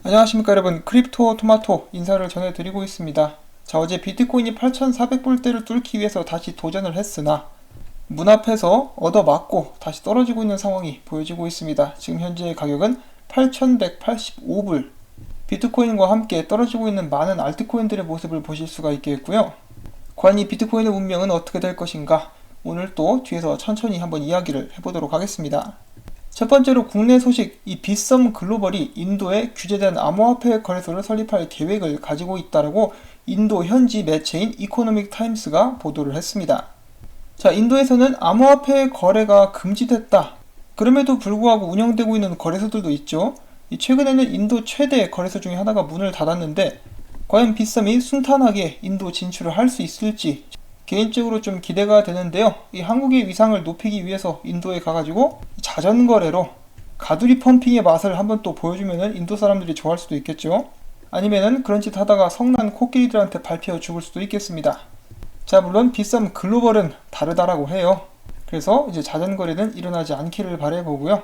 안녕하십니까 여러분, 크립토 토마토 인사를 전해드리고 있습니다. 자, 어제 비트코인이 8,400불대를 뚫기 위해서 다시 도전을 했으나 문 앞에서 얻어맞고 다시 떨어지고 있는 상황이 보여지고 있습니다. 지금 현재 가격은 8,185불, 비트코인과 함께 떨어지고 있는 많은 알트코인들의 모습을 보실 수가 있겠고요. 과연 이 비트코인의 운명은 어떻게 될 것인가, 오늘 또 뒤에서 천천히 한번 이야기를 해보도록 하겠습니다. 첫 번째로 국내 소식, 이 빗썸 글로벌이 인도에 규제된 암호화폐 거래소를 설립할 계획을 가지고 있다라고 인도 현지 매체인 이코노믹 타임스가 보도를 했습니다. 자, 인도에서는 암호화폐 거래가 금지됐다. 그럼에도 불구하고 운영되고 있는 거래소들도 있죠. 최근에는 인도 최대 거래소 중에 하나가 문을 닫았는데 과연 빗썸이 순탄하게 인도 진출을 할 수 있을지 개인적으로 좀 기대가 되는데요. 이 한국의 위상을 높이기 위해서 인도에 가가지고 자전거래로 가두리 펌핑의 맛을 한번 또 보여주면은 인도 사람들이 좋아할 수도 있겠죠. 아니면은 그런 짓 하다가 성난 코끼리들한테 밟혀 죽을 수도 있겠습니다. 자, 물론 빗썸 글로벌은 다르다라고 해요. 그래서 이제 자전거래는 일어나지 않기를 바라보고요.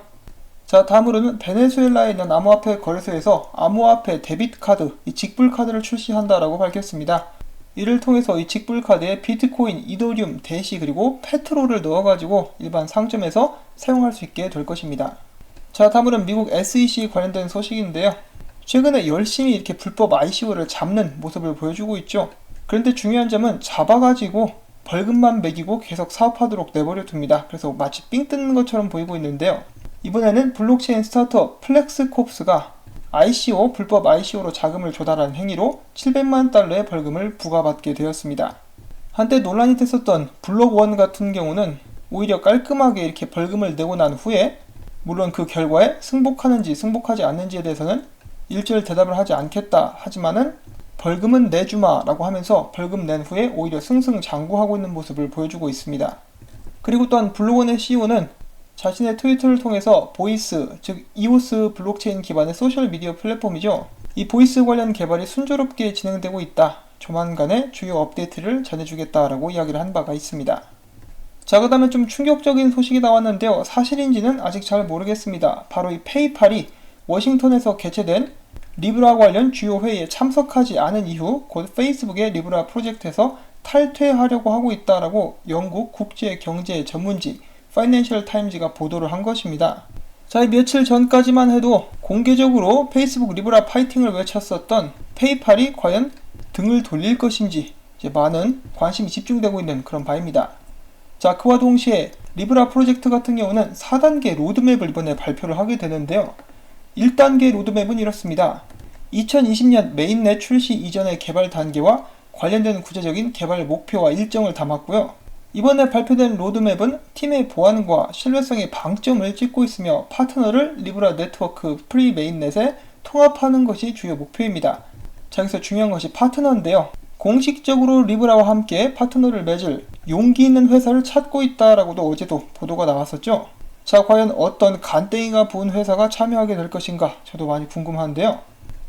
자, 다음으로는 베네수엘라에 있는 암호화폐 거래소에서 암호화폐 데비트 카드, 이 직불 카드를 출시한다라고 밝혔습니다. 이를 통해서 이 직불 카드에 비트코인, 이더리움, 대시 그리고 페트롤을 넣어가지고 일반 상점에서 사용할 수 있게 될 것입니다. 자, 다음으로는 미국 SEC 관련된 소식인데요. 최근에 열심히 이렇게 불법 ICO를 잡는 모습을 보여주고 있죠. 그런데 중요한 점은 잡아가지고 벌금만 매기고 계속 사업하도록 내버려 둡니다. 그래서 마치 삥 뜯는 것처럼 보이고 있는데요. 이번에는 블록체인 스타트업 플렉스콥스가 ICO, 불법 ICO로 자금을 조달한 행위로 700만 달러의 벌금을 부과받게 되었습니다. 한때 논란이 됐었던 블록원 같은 경우는 오히려 깔끔하게 이렇게 벌금을 내고 난 후에, 물론 그 결과에 승복하는지 승복하지 않는지에 대해서는 일절 대답을 하지 않겠다 하지만은 벌금은 내주마 라고 하면서 벌금 낸 후에 오히려 승승장구하고 있는 모습을 보여주고 있습니다. 그리고 또한 블록원의 CEO는 자신의 트위터를 통해서 보이스, 즉 이오스 블록체인 기반의 소셜미디어 플랫폼이죠. 이 보이스 관련 개발이 순조롭게 진행되고 있다. 조만간에 주요 업데이트를 전해주겠다라고 이야기를 한 바가 있습니다. 자, 그 다음에 좀 충격적인 소식이 나왔는데요. 사실인지는 아직 잘 모르겠습니다. 바로 이 페이팔이 워싱턴에서 개최된 리브라 관련 주요 회의에 참석하지 않은 이후 곧 페이스북의 리브라 프로젝트에서 탈퇴하려고 하고 있다라고 영국 국제경제 전문지 파이낸셜 타임즈가 보도를 한 것입니다. 자, 며칠 전까지만 해도 공개적으로 페이스북 리브라 파이팅을 외쳤었던 페이팔이 과연 등을 돌릴 것인지 이제 많은 관심이 집중되고 있는 그런 바입니다. 자, 그와 동시에 리브라 프로젝트 같은 경우는 4단계 로드맵을 이번에 발표를 하게 되는데요. 1단계 로드맵은 이렇습니다. 2020년 메인넷 출시 이전의 개발 단계와 관련된 구체적인 개발 목표와 일정을 담았고요. 이번에 발표된 로드맵은 팀의 보안과 신뢰성에 방점을 찍고 있으며 파트너를 리브라 네트워크 프리 메인넷에 통합하는 것이 주요 목표입니다. 자, 여기서 중요한 것이 파트너인데요. 공식적으로 리브라와 함께 파트너를 맺을 용기 있는 회사를 찾고 있다라고도 어제도 보도가 나왔었죠. 자, 과연 어떤 간땡이가 부은 회사가 참여하게 될 것인가 저도 많이 궁금한데요.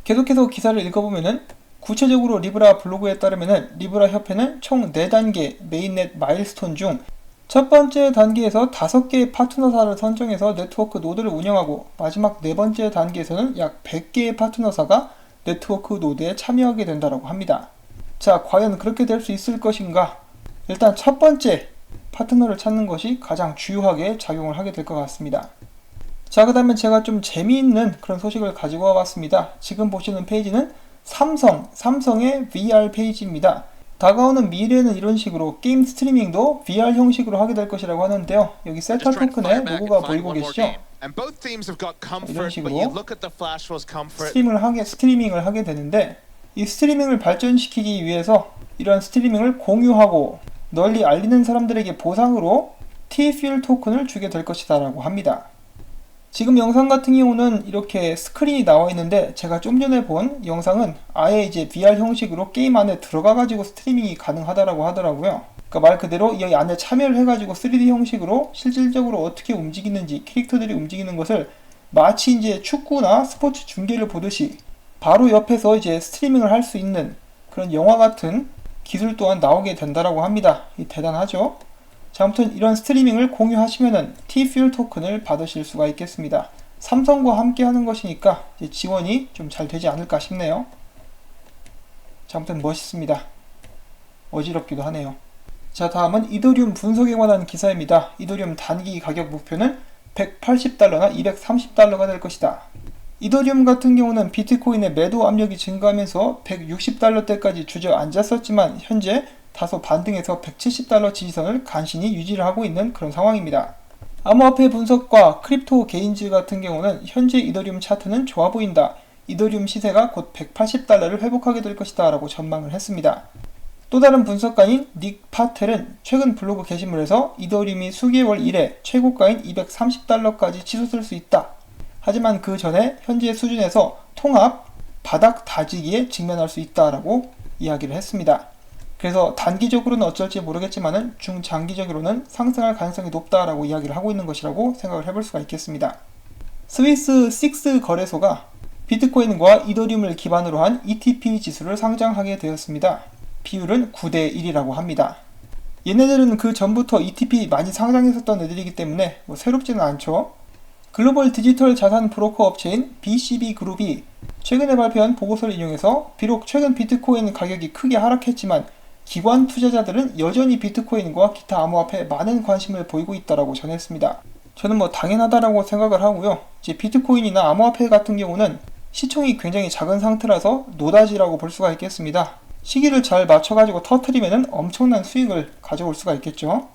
계속해서 기사를 읽어보면은 구체적으로 리브라 블로그에 따르면은 리브라 협회는 총 4단계 메인넷 마일스톤 중 첫 번째 단계에서 5개의 파트너사를 선정해서 네트워크 노드를 운영하고 마지막 4번째 단계에서는 약 100개의 파트너사가 네트워크 노드에 참여하게 된다고 합니다. 자, 과연 그렇게 될 수 있을 것인가? 일단 첫 번째 파트너를 찾는 것이 가장 주요하게 작용을 하게 될 것 같습니다. 자, 그 다음에 제가 좀 재미있는 그런 소식을 가지고 와봤습니다. 지금 보시는 페이지는 삼성의 VR 페이지입니다. 다가오는 미래에는 이런 식으로 게임 스트리밍도 VR 형식으로 하게 될 것이라고 하는데요. 여기 세타 토큰의 로고가 보이고 계시죠? 이런 식으로 스트리밍을 하게 되는데, 이 스트리밍을 발전시키기 위해서 이런 스트리밍을 공유하고 널리 알리는 사람들에게 보상으로 T-Fuel 토큰을 주게 될 것이다 라고 합니다. 지금 영상 같은 경우는 이렇게 스크린이 나와 있는데 제가 좀 전에 본 영상은 아예 이제 VR 형식으로 게임 안에 들어가가지고 스트리밍이 가능하다라고 하더라고요. 그러니까 말 그대로 이 안에 참여를 해가지고 3D 형식으로 실질적으로 어떻게 움직이는지, 캐릭터들이 움직이는 것을 마치 이제 축구나 스포츠 중계를 보듯이 바로 옆에서 이제 스트리밍을 할 수 있는 그런 영화 같은 기술 또한 나오게 된다라고 합니다. 대단하죠? 자, 아무튼 이런 스트리밍을 공유하시면은 T-Fuel 토큰을 받으실 수가 있겠습니다. 삼성과 함께 하는 것이니까 이제 지원이 좀 잘 되지 않을까 싶네요. 자, 아무튼 멋있습니다. 어지럽기도 하네요. 자, 다음은 이더리움 분석에 관한 기사입니다. 이더리움 단기 가격 목표는 180달러나 230달러가 될 것이다. 이더리움 같은 경우는 비트코인의 매도 압력이 증가하면서 160달러대까지 주저앉았었지만 현재 다소 반등해서 170달러 지지선을 간신히 유지를 하고 있는 그런 상황입니다. 암호화폐 분석과 크립토 게인즈 같은 경우는 현재 이더리움 차트는 좋아 보인다. 이더리움 시세가 곧 180달러를 회복하게 될 것이다 라고 전망을 했습니다. 또 다른 분석가인 닉 파텔은 최근 블로그 게시물에서 이더리움이 수개월 이래 최고가인 230달러까지 치솟을 수 있다. 하지만 그 전에 현재 수준에서 통합, 바닥 다지기에 직면할 수 있다라고 이야기를 했습니다. 그래서 단기적으로는 어쩔지 모르겠지만은 중장기적으로는 상승할 가능성이 높다라고 이야기를 하고 있는 것이라고 생각을 해볼 수가 있겠습니다. 스위스 6 거래소가 비트코인과 이더리움을 기반으로 한 ETP 지수를 상장하게 되었습니다. 비율은 9대 1이라고 합니다. 얘네들은 그 전부터 ETP 많이 상장했었던 애들이기 때문에 새롭지는 않죠. 글로벌 디지털 자산 브로커 업체인 BCB 그룹이 최근에 발표한 보고서를 인용해서 비록 최근 비트코인 가격이 크게 하락했지만 기관 투자자들은 여전히 비트코인과 기타 암호화폐에 많은 관심을 보이고 있다고 전했습니다. 저는 당연하다라고 생각을 하고요. 이제 비트코인이나 암호화폐 같은 경우는 시총이 굉장히 작은 상태라서 노다지라고 볼 수가 있겠습니다. 시기를 잘 맞춰가지고 터트리면 엄청난 수익을 가져올 수가 있겠죠.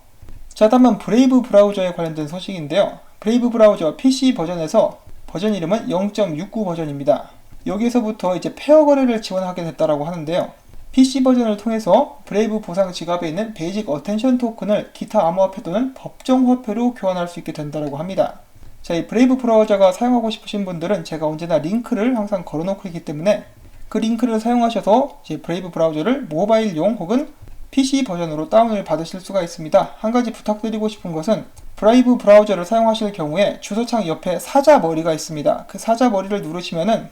자, 다음은 브레이브 브라우저에 관련된 소식인데요. 브레이브 브라우저 PC 버전에서 버전 이름은 0.69 버전입니다. 여기에서부터 이제 페어 거래를 지원하게 됐다라고 하는데요. PC 버전을 통해서 브레이브 보상 지갑에 있는 베이직 어텐션 토큰을 기타 암호화폐 또는 법정 화폐로 교환할 수 있게 된다고 합니다. 자, 이 브레이브 브라우저가 사용하고 싶으신 분들은 제가 언제나 링크를 항상 걸어놓고 있기 때문에 그 링크를 사용하셔서 이제 브레이브 브라우저를 모바일용 혹은 PC 버전으로 다운을 받으실 수가 있습니다. 한 가지 부탁드리고 싶은 것은 브레이브 브라우저를 사용하실 경우에 주소창 옆에 사자 머리가 있습니다. 그 사자 머리를 누르시면은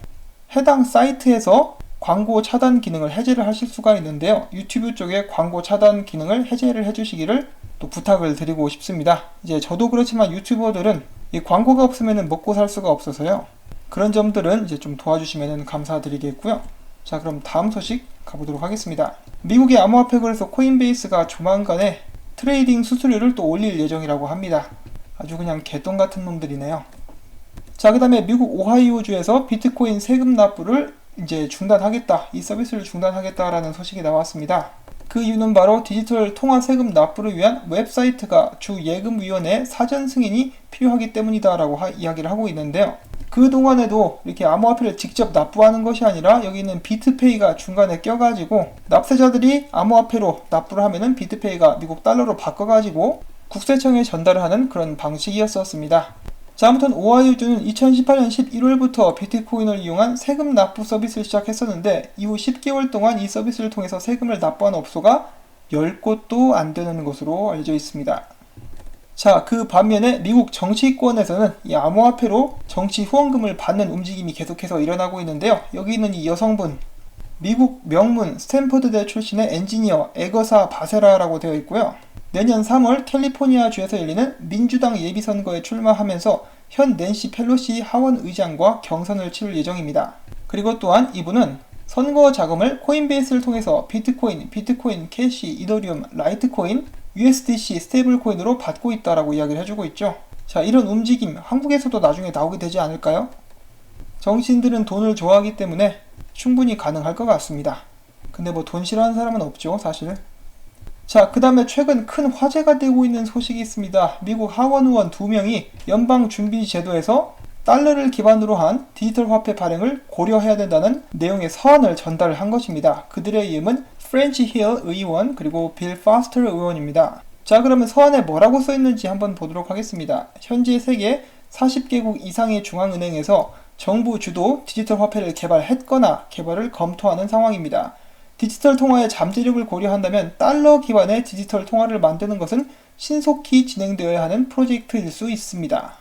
해당 사이트에서 광고 차단 기능을 해제를 하실 수가 있는데요. 유튜브 쪽에 광고 차단 기능을 해제를 해주시기를 또 부탁을 드리고 싶습니다. 이제 저도 그렇지만 유튜버들은 이 광고가 없으면 먹고 살 수가 없어서요. 그런 점들은 이제 좀 도와주시면 감사드리겠고요. 자, 그럼 다음 소식 가보도록 하겠습니다. 미국의 암호화폐 거래소 코인베이스가 조만간에 트레이딩 수수료를 또 올릴 예정이라고 합니다. 아주 그냥 개똥 같은 놈들이네요. 자, 그 다음에 미국 오하이오주에서 비트코인 세금 납부를 이제 중단하겠다, 이 서비스를 중단하겠다라는 소식이 나왔습니다. 그 이유는 바로 디지털 통화 세금 납부를 위한 웹사이트가 주 예금위원회 사전 승인이 필요하기 때문이다라고 이야기를 하고 있는데요. 그동안에도 이렇게 암호화폐를 직접 납부하는 것이 아니라 여기 있는 비트페이가 중간에 껴가지고 납세자들이 암호화폐로 납부를 하면은 비트페이가 미국 달러로 바꿔가지고 국세청에 전달을 하는 그런 방식이었었습니다. 자, 아무튼 오하이오주는 2018년 11월부터 비트코인을 이용한 세금 납부 서비스를 시작했었는데 이후 10개월 동안 이 서비스를 통해서 세금을 납부한 업소가 10곳도 안 되는 것으로 알려져 있습니다. 자, 그 반면에 미국 정치권에서는 이 암호화폐로 정치 후원금을 받는 움직임이 계속해서 일어나고 있는데요. 여기 있는 이 여성분, 미국 명문 스탠퍼드대 출신의 엔지니어 에거사 바세라라고 되어 있고요. 내년 3월 캘리포니아주에서 열리는 민주당 예비선거에 출마하면서 현 낸시 펠로시 하원 의장과 경선을 치를 예정입니다. 그리고 또한 이분은 선거 자금을 코인베이스를 통해서 비트코인, 비트코인 캐시, 이더리움, 라이트코인, USDC 스테이블 코인으로 받고 있다라고 이야기를 해주고 있죠. 자, 이런 움직임 한국에서도 나중에 나오게 되지 않을까요? 정치인들은 돈을 좋아하기 때문에 충분히 가능할 것 같습니다. 근데 돈 싫어하는 사람은 없죠, 사실. 자, 그 다음에 최근 큰 화제가 되고 있는 소식이 있습니다. 미국 하원 의원 2명이 연방준비제도에서 달러를 기반으로 한 디지털 화폐 발행을 고려해야 된다는 내용의 서한을 전달을 한 것입니다. 그들의 이름은 프렌치 힐 의원 그리고 빌 파스터 의원입니다. 자, 그러면 서한에 뭐라고 써있는지 한번 보도록 하겠습니다. 현재 세계 40개국 이상의 중앙은행에서 정부 주도 디지털 화폐를 개발했거나 개발을 검토하는 상황입니다. 디지털 통화의 잠재력을 고려한다면 달러 기반의 디지털 통화를 만드는 것은 신속히 진행되어야 하는 프로젝트일 수 있습니다.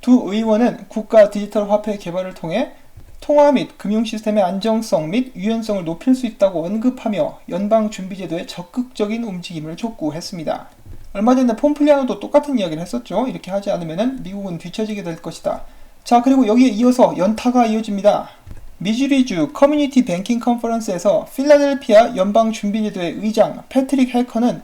두 의원은 국가 디지털 화폐 개발을 통해 통화 및 금융 시스템의 안정성 및 유연성을 높일 수 있다고 언급하며 연방준비제도의 적극적인 움직임을 촉구했습니다. 얼마 전에 폼플리아노도 똑같은 이야기를 했었죠. 이렇게 하지 않으면 미국은 뒤처지게 될 것이다. 자, 그리고 여기에 이어서 연타가 이어집니다. 미주리주 커뮤니티 뱅킹 컨퍼런스에서 필라델피아 연방준비제도의 의장 패트릭 헬커는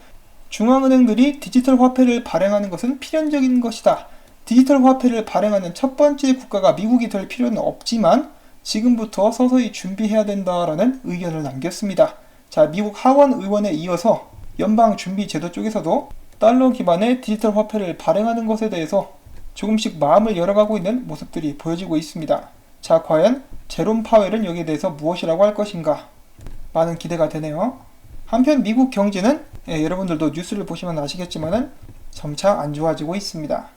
중앙은행들이 디지털 화폐를 발행하는 것은 필연적인 것이다. 디지털 화폐를 발행하는 첫 번째 국가가 미국이 될 필요는 없지만 지금부터 서서히 준비해야 된다라는 의견을 남겼습니다. 자, 미국 하원 의원에 이어서 연방준비제도 쪽에서도 달러 기반의 디지털 화폐를 발행하는 것에 대해서 조금씩 마음을 열어가고 있는 모습들이 보여지고 있습니다. 자, 과연 제롬 파웰은 여기에 대해서 무엇이라고 할 것인가? 많은 기대가 되네요. 한편 미국 경제는 여러분들도 뉴스를 보시면 아시겠지만은 점차 안 좋아지고 있습니다.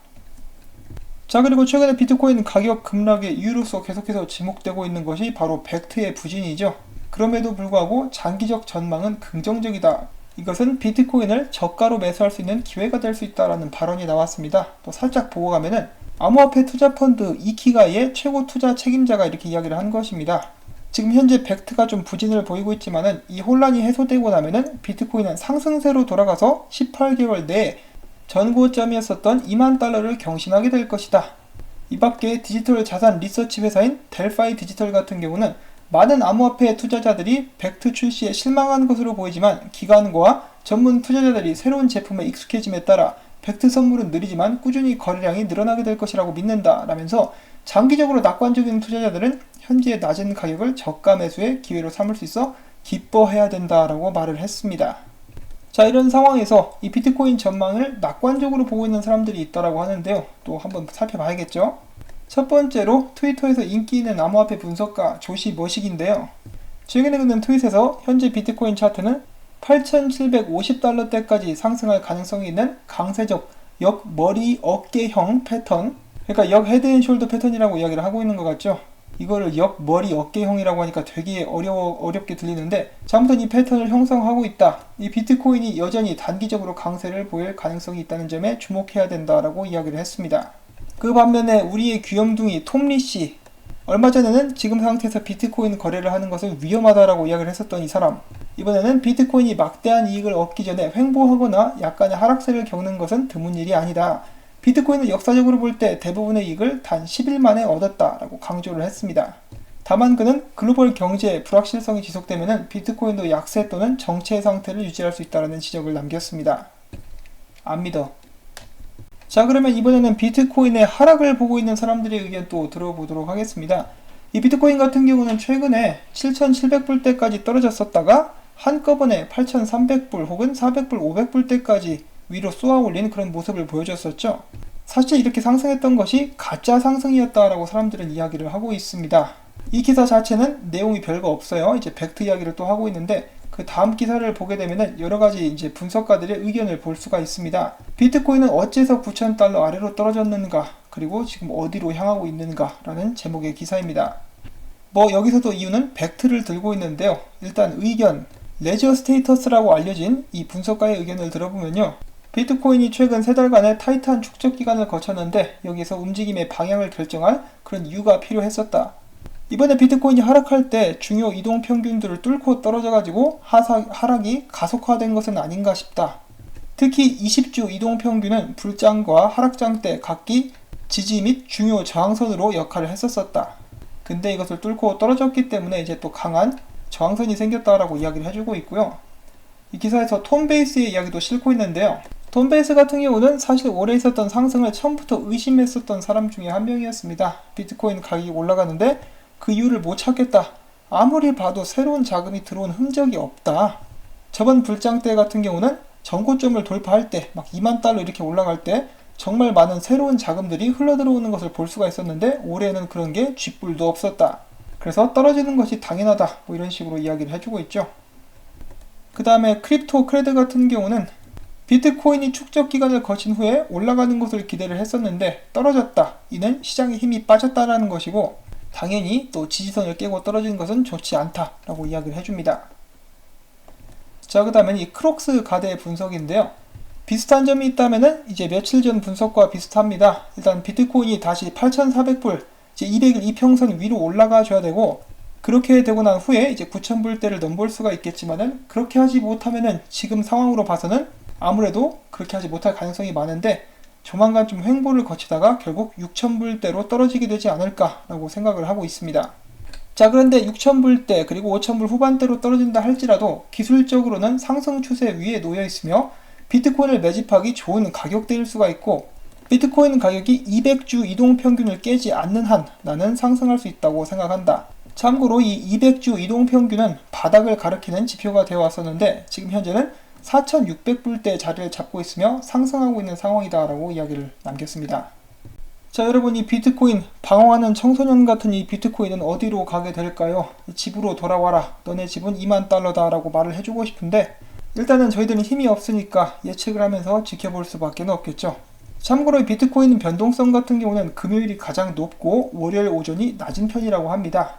자, 그리고 최근에 비트코인 가격 급락의 이유로서 계속해서 지목되고 있는 것이 바로 벡트의 부진이죠. 그럼에도 불구하고 장기적 전망은 긍정적이다. 이것은 비트코인을 저가로 매수할 수 있는 기회가 될 수 있다라는 발언이 나왔습니다. 또 살짝 보고 가면은 암호화폐 투자펀드 이키가이의 최고 투자 책임자가 이렇게 이야기를 한 것입니다. 지금 현재 벡트가 좀 부진을 보이고 있지만은 이 혼란이 해소되고 나면은 비트코인은 상승세로 돌아가서 18개월 내에 전고점이었었던 2만 달러를 경신하게 될 것이다. 이 밖에 디지털 자산 리서치 회사인 델파이 디지털 같은 경우는 많은 암호화폐 투자자들이 벡트 출시에 실망한 것으로 보이지만 기관과 전문 투자자들이 새로운 제품에 익숙해짐에 따라 벡트 선물은 느리지만 꾸준히 거래량이 늘어나게 될 것이라고 믿는다 라면서 장기적으로 낙관적인 투자자들은 현재 낮은 가격을 저가 매수의 기회로 삼을 수 있어 기뻐해야 된다라고 말을 했습니다. 자, 이런 상황에서 이 비트코인 전망을 낙관적으로 보고 있는 사람들이 있다라고 하는데요. 또 한번 살펴봐야겠죠. 첫 번째로 트위터에서 인기 있는 암호화폐 분석가 조시 머식인데요. 최근에 그는 트윗에서 현재 비트코인 차트는 8,750달러대까지 상승할 가능성이 있는 강세적 역머리 어깨형 패턴, 그러니까 역 헤드앤숄더 패턴이라고 이야기를 하고 있는 것 같죠. 이거를 역머리 어깨형이라고 하니까 되게 어렵게 들리는데, 자, 아무튼 이 패턴을 형성하고 있다. 이 비트코인이 여전히 단기적으로 강세를 보일 가능성이 있다는 점에 주목해야 된다라고 이야기를 했습니다. 그 반면에 우리의 귀염둥이 톰리씨, 얼마 전에는 지금 상태에서 비트코인 거래를 하는 것은 위험하다라고 이야기를 했었던 이 사람, 이번에는 비트코인이 막대한 이익을 얻기 전에 횡보하거나 약간의 하락세를 겪는 것은 드문 일이 아니다. 비트코인은 역사적으로 볼 때 대부분의 이익을 단 10일 만에 얻었다라고 강조를 했습니다. 다만 그는 글로벌 경제의 불확실성이 지속되면 비트코인도 약세 또는 정체 상태를 유지할 수 있다는 지적을 남겼습니다. 안 믿어. 자, 그러면 이번에는 비트코인의 하락을 보고 있는 사람들의 의견 또 들어보도록 하겠습니다. 이 비트코인 같은 경우는 최근에 7,700불대까지 떨어졌었다가 한꺼번에 8,300불 혹은 400불, 500불대까지 위로 쏘아 올린 그런 모습을 보여줬었죠. 사실 이렇게 상승했던 것이 가짜 상승이었다라고 사람들은 이야기를 하고 있습니다. 이 기사 자체는 내용이 별거 없어요. 이제 벡트 이야기를 또 하고 있는데, 그 다음 기사를 보게 되면은 여러 가지 이제 분석가들의 의견을 볼 수가 있습니다. 비트코인은 어째서 9,000달러 아래로 떨어졌는가, 그리고 지금 어디로 향하고 있는가 라는 제목의 기사입니다. 여기서도 이유는 벡트를 들고 있는데요. 일단 의견, 레저 스테이터스라고 알려진 이 분석가의 의견을 들어보면요. 비트코인이 최근 3달간의 타이트한 축적 기간을 거쳤는데 여기서 움직임의 방향을 결정할 그런 이유가 필요했었다. 이번에 비트코인이 하락할 때 중요 이동 평균들을 뚫고 떨어져가지고 하락이 가속화된 것은 아닌가 싶다. 특히 20주 이동 평균은 불장과 하락장 때 각기 지지 및 중요 저항선으로 역할을 했었다. 근데 이것을 뚫고 떨어졌기 때문에 이제 또 강한 저항선이 생겼다라고 이야기를 해주고 있고요. 이 기사에서 톰베이스의 이야기도 싣고 있는데요. 톰베이스 같은 경우는 사실 올해 있었던 상승을 처음부터 의심했었던 사람 중에 한 명이었습니다. 비트코인 가격이 올라가는데 그 이유를 못 찾겠다. 아무리 봐도 새로운 자금이 들어온 흔적이 없다. 저번 불장 때 같은 경우는 전고점을 돌파할 때 막 2만 달러 이렇게 올라갈 때 정말 많은 새로운 자금들이 흘러들어오는 것을 볼 수가 있었는데 올해는 그런 게 쥐뿔도 없었다. 그래서 떨어지는 것이 당연하다. 이런 식으로 이야기를 해주고 있죠. 그 다음에 크립토 크레드 같은 경우는 비트코인이 축적 기간을 거친 후에 올라가는 것을 기대를 했었는데 떨어졌다. 이는 시장의 힘이 빠졌다라는 것이고 당연히 또 지지선을 깨고 떨어지는 것은 좋지 않다라고 이야기를 해줍니다. 자, 그 다음엔 이 크록스 가드의 분석인데요. 비슷한 점이 있다면은 이제 며칠 전 분석과 비슷합니다. 일단 비트코인이 다시 8,400불, 이제 200일 이평선 위로 올라가 줘야 되고, 그렇게 되고 난 후에 이제 9,000불대를 넘볼 수가 있겠지만은 그렇게 하지 못하면은 지금 상황으로 봐서는 아무래도 그렇게 하지 못할 가능성이 많은데 조만간 좀 횡보를 거치다가 결국 6,000불대로 떨어지게 되지 않을까라고 생각을 하고 있습니다. 자, 그런데 6,000불대 그리고 5,000불 후반대로 떨어진다 할지라도 기술적으로는 상승 추세 위에 놓여 있으며 비트코인을 매집하기 좋은 가격대일 수가 있고, 비트코인 가격이 200주 이동평균을 깨지 않는 한 나는 상승할 수 있다고 생각한다. 참고로 이 200주 이동평균은 바닥을 가리키는 지표가 되어 왔었는데 지금 현재는 4,600불대 자리를 잡고 있으며 상승하고 있는 상황이다 라고 이야기를 남겼습니다. 자, 여러분, 이 비트코인, 방황하는 청소년 같은 이 비트코인은 어디로 가게 될까요? 집으로 돌아와라, 너네 집은 2만 달러다 라고 말을 해주고 싶은데 일단은 저희들은 힘이 없으니까 예측을 하면서 지켜볼 수밖에 없겠죠. 참고로 이 비트코인 변동성 같은 경우는 금요일이 가장 높고 월요일 오전이 낮은 편이라고 합니다.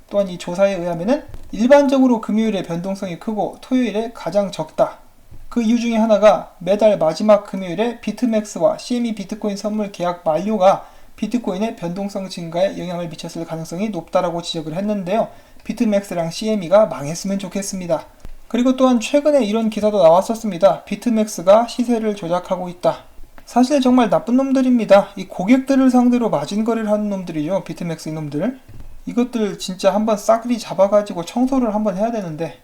또한 이 조사에 의하면은 일반적으로 금요일에 변동성이 크고 토요일에 가장 적다. 그 이유 중에 하나가 매달 마지막 금요일에 비트맥스와 CME 비트코인 선물 계약 만료가 비트코인의 변동성 증가에 영향을 미쳤을 가능성이 높다라고 지적을 했는데요. 비트맥스랑 CME가 망했으면 좋겠습니다. 그리고 또한 최근에 이런 기사도 나왔었습니다. 비트맥스가 시세를 조작하고 있다. 사실 정말 나쁜 놈들입니다. 이 고객들을 상대로 마진 거래를 하는 놈들이죠. 비트맥스 이놈들. 이것들 진짜 한번 싸그리 잡아가지고 청소를 한번 해야 되는데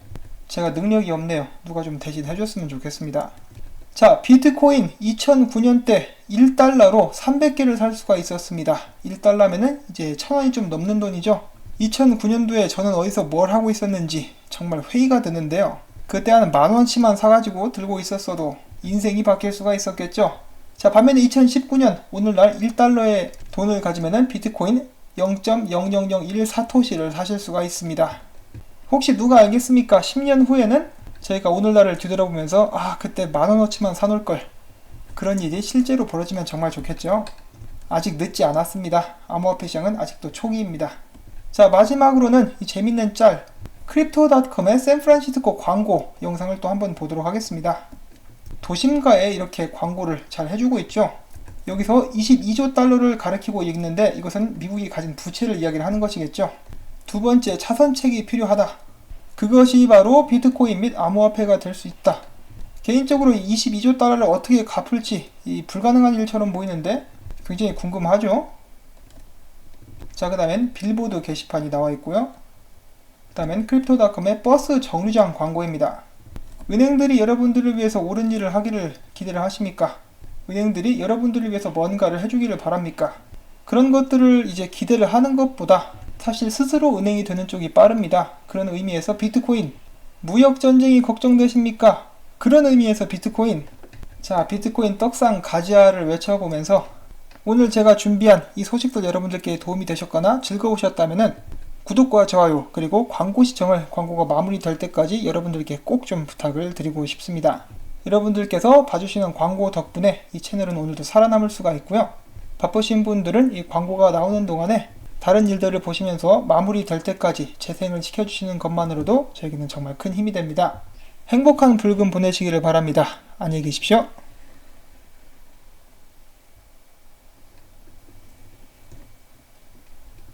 제가 능력이 없네요. 누가 좀 대신 해줬으면 좋겠습니다. 자, 비트코인 2009년대 1달러로 300개를 살 수가 있었습니다. 1달러면은 이제 1000원이 좀 넘는 돈이죠. 2009년도에 저는 어디서 뭘 하고 있었는지 정말 회의가 드는데요. 그때 한 10,000원치만 사가지고 들고 있었어도 인생이 바뀔 수가 있었겠죠. 자, 반면에 2019년 오늘날 1달러의 돈을 가지면은 비트코인 0.00014토시를 사실 수가 있습니다. 혹시 누가 알겠습니까? 10년 후에는 저희가 오늘날을 뒤돌아보면서 그때 10,000원어치만 사놓을걸, 그런 일이 실제로 벌어지면 정말 좋겠죠. 아직 늦지 않았습니다. 암호화폐 시장은 아직도 초기입니다. 자, 마지막으로는 이 재밌는 짤, 크립토닷컴의 샌프란시스코 광고 영상을 또 한번 보도록 하겠습니다. 도심가에 이렇게 광고를 잘 해주고 있죠. 여기서 22조 달러를 가리키고 읽는데 이것은 미국이 가진 부채를 이야기를 하는 것이겠죠. 두 번째, 차선책이 필요하다. 그것이 바로 비트코인 및 암호화폐가 될 수 있다. 개인적으로 22조 달러를 어떻게 갚을지 불가능한 일처럼 보이는데 굉장히 궁금하죠. 자, 그 다음엔 빌보드 게시판이 나와 있고요. 그 다음엔 크립토닷컴의 버스 정류장 광고입니다. 은행들이 여러분들을 위해서 옳은 일을 하기를 기대를 하십니까? 은행들이 여러분들을 위해서 뭔가를 해주기를 바랍니까? 그런 것들을 이제 기대를 하는 것보다 사실 스스로 은행이 되는 쪽이 빠릅니다. 그런 의미에서 비트코인, 무역전쟁이 걱정되십니까? 그런 의미에서 비트코인. 자, 비트코인 떡상 가지아를 외쳐보면서 오늘 제가 준비한 이 소식들 여러분들께 도움이 되셨거나 즐거우셨다면은 구독과 좋아요 그리고 광고 시청을 광고가 마무리될 때까지 여러분들께 꼭 좀 부탁을 드리고 싶습니다. 여러분들께서 봐주시는 광고 덕분에 이 채널은 오늘도 살아남을 수가 있고요. 바쁘신 분들은 이 광고가 나오는 동안에 다른 일들을 보시면서 마무리될 때까지 재생을 시켜주시는 것만으로도 저에게는 정말 큰 힘이 됩니다. 행복한 불금 보내시기를 바랍니다. 안녕히 계십시오.